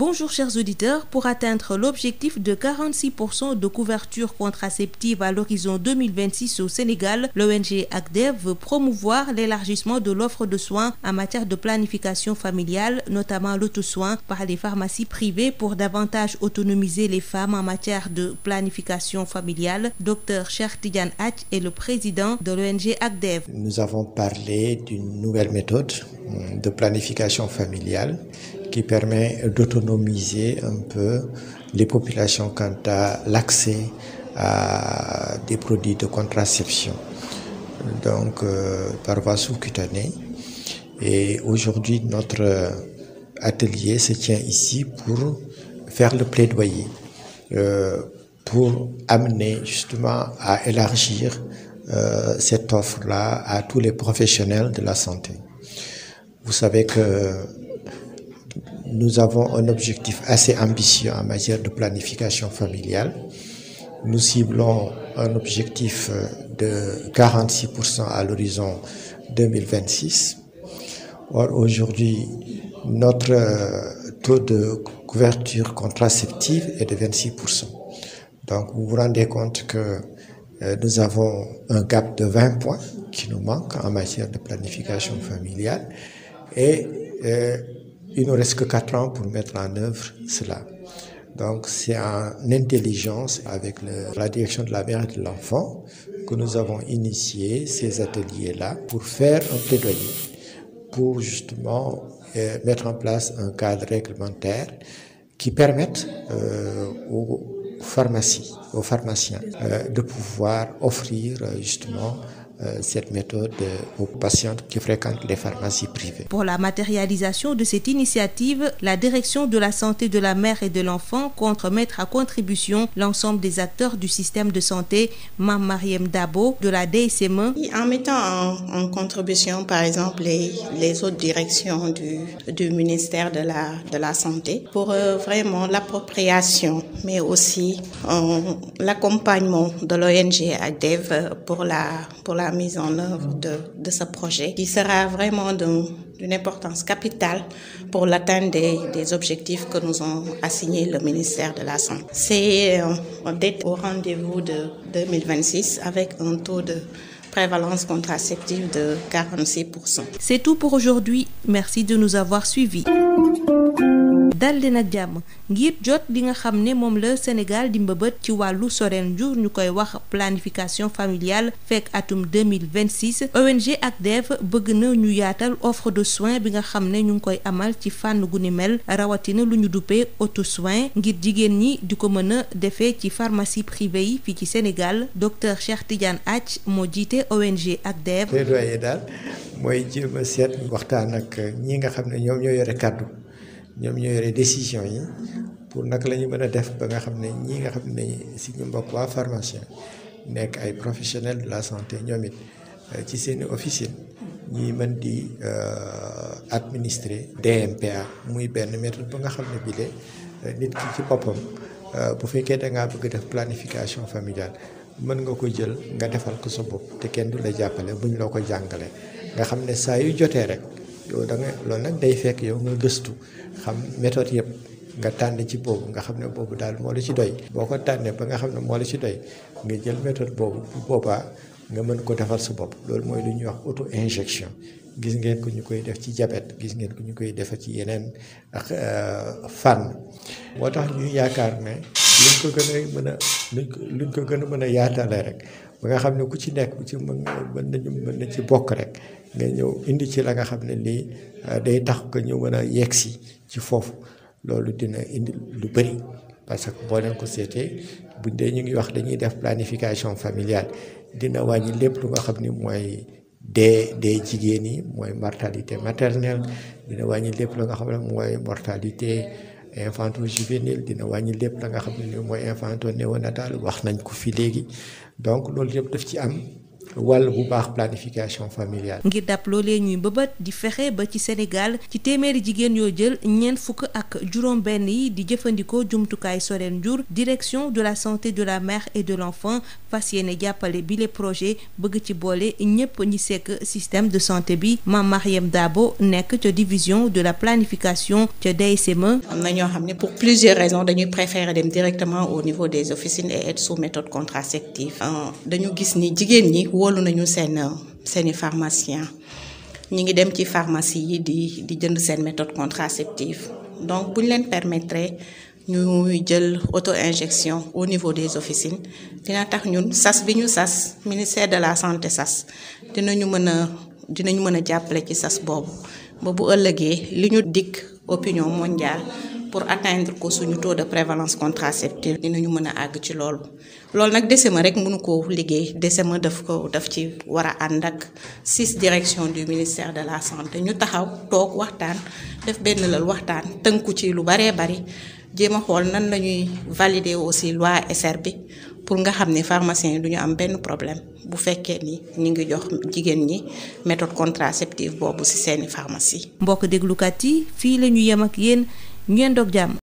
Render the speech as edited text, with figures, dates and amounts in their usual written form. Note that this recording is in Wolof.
Bonjour chers auditeurs, pour atteindre l'objectif de 46% de couverture contraceptive à l'horizon 2026 au Sénégal, l'ONG ACDEV veut promouvoir l'élargissement de l'offre de soins en matière de planification familiale, notamment l'auto-soin par les pharmacies privées pour davantage autonomiser les femmes en matière de planification familiale. Dr Cheikh Tidiane Athie est le président de l'ONG ACDEV. Nous avons parlé d'une nouvelle méthode de planification familiale qui permet d'autonomiser un peu les populations quant à l'accès à des produits de contraception, donc par voie sous-cutanée. Et aujourd'hui, notre atelier se tient ici pour faire le plaidoyer, pour amener justement à élargir cette offre-là à tous les professionnels de la santé. Vous savez que nous avons un objectif assez ambitieux en matière de planification familiale. Nous ciblons un objectif de 46% à l'horizon 2026. Or, aujourd'hui, notre taux de couverture contraceptive est de 26%. Donc, vous vous rendez compte que nous avons un gap de 20 points qui nous manque en matière de planification familiale et il ne reste que 4 ans pour mettre en œuvre cela. Donc c'est en intelligence avec la direction de la mère et de l'enfant que nous avons initié ces ateliers-là pour faire un plaidoyer, pour justement mettre en place un cadre réglementaire qui permette aux pharmaciens de pouvoir offrir justement cette méthode aux patientes qui fréquentent les pharmacies privées. Pour la matérialisation de cette initiative, la direction de la santé de la mère et de l'enfant compte mettre à contribution l'ensemble des acteurs du système de santé. Mame Mariam Dabo de la DSME. En mettant en contribution par exemple les autres directions du ministère de la santé pour vraiment l'appropriation mais aussi l'accompagnement de l'ONG ACDEV pour la mise en œuvre de ce projet qui sera vraiment d'une importance capitale pour l'atteinte des objectifs que nous ont assignés le ministère de la Santé. C'est d'être au rendez-vous de 2026 avec un taux de prévalence contraceptive de 46%. C'est tout pour aujourd'hui. Merci de nous avoir suivis. dal leen ak jàmm ngir jot li nga xam ne moom la Sénégal di mbëbët ci wàllu soreen ju ñu koy wax planification familiale fekk atum 2026 ONG ACDEV bëgg na ñu yaatal offre de soins bi nga xam ne ñu ngi koy amal ci fànn gu ni mel rawatina lu ñu duppee auto soin ngir jigéen ñi di ko mën a defee ci pharmacie privée yi fii ci Sénégal. Docteur Cheikh Tidiane Athie moo jiite ONG ACDEV. plaidoyer daal mooy jéem a seet waxtaan ak ñi nga xam ne ñoom ñoo yore kàddu ñoom ñoo yore décision yi pour naka la ñu mën a def ba nga xam ne ñii nga xam ne si ñu mbokk waa pharmacien nekk ay professionnels de la santé ñoom it ci seeni officine ñuy mën di administrer DMPA muy benn méthode ba nga xam ne bii de nit ki ci boppam bu fekkee da ngaa bëgg def planification familiale mën nga ko jël nga defal ko sa bopp te kenn du la jàppale buñ loo ko jàngale nga xam ne saa yu jotee rek yow da nga loolu nag day fekk yow nga gëstu xam méthode yëpp nga tànn ci boobu nga xam ne boobu daal moo la ci doy boo ko tànnee ba nga xam ne moo la ci doy nga jël méthode boobu bu boobaa nga mën ko defal sa bopp loolu mooy lu ñuy wax auto injection gis ngeen ko ñu koy def ci diabète gis ngeen ko ñu koy defar ci yeneen fànn moo tax ñuy yaakaar ne luñ ko gën a mën a yaatalee rek ba nga xam ne ku ci nekk ku ci mën na ci bokk rek nga ñëw indi ci la nga xam ne lii day tax ko ñu mën a yegsi ci foofu loolu dina indi lu bëri parce que boo leen ko seetee buñ dee ñu ngi wax dañuy def planification familiale dina wàññi lépp lu nga xam ni mooy dee jigéen yi mooy mortalité maternelle dina wàññi lépp la nga xam ne mooy mortalité infanto-juvénile dina wàññi lépp la nga xam ne mooy infanto-néonatal wax nañ ko fi léegi donc loolu yëpp daf ci am wàll bu baax planification familiale. ngir dab loolee ñuy mbëbët di fexe ba ci Sénégal ci téeméeri jigéen yoo jël ñeent fukk ak juróom-benn yi di jëfandikoo jumtukaay soreen jur direction de la santé de la mère et de l'enfant fas yéene jàppale bi les projets bëgg ci boole ñépp ñi sekk système de santé bi Mame Mariam Dabo nekk ca division de la planification ca DSME. am na ñoo xam ne pour plusieurs raisons dañuy préférer dem directement au niveau des officines et être sous méthode contraceptive. dañu gis ni jigéen ñi wóolu nañu seeni pharmacien ñi ngi dem ci pharmacie yi di jënd seen méthode contraceptive donc bu ñu leen permettre ñuy jël auto injection au niveau des officines dina tax ñun sas bi ñu sas ministère de la santé sas dinañu mën a jàppale ci sas boobu ba bu ëllëgee li ñu dikk opinion mondiale pour atteindre ko suñu taux de prévalence contraceptive dinañu mën a àgg ci loolu nag DSME rek mënu ko liggéey DSME daf ci war a ànd ak 6 directions du ministère de la santé ñu taxaw toog waxtaan def benn lal waxtaan tënku ci lu baree bari jéem a xool nan lañuy valider aussi loi SR bi pour nga xam ne pharmaciens yi du ñu am benn problème bu fekkee ni ñu ngi jox jigéen ñi méthode contraceptive boobu ci seeni pharmacie. mbokk déglukat yi fii la ñu yem ak yéen ngeen doog jàmm.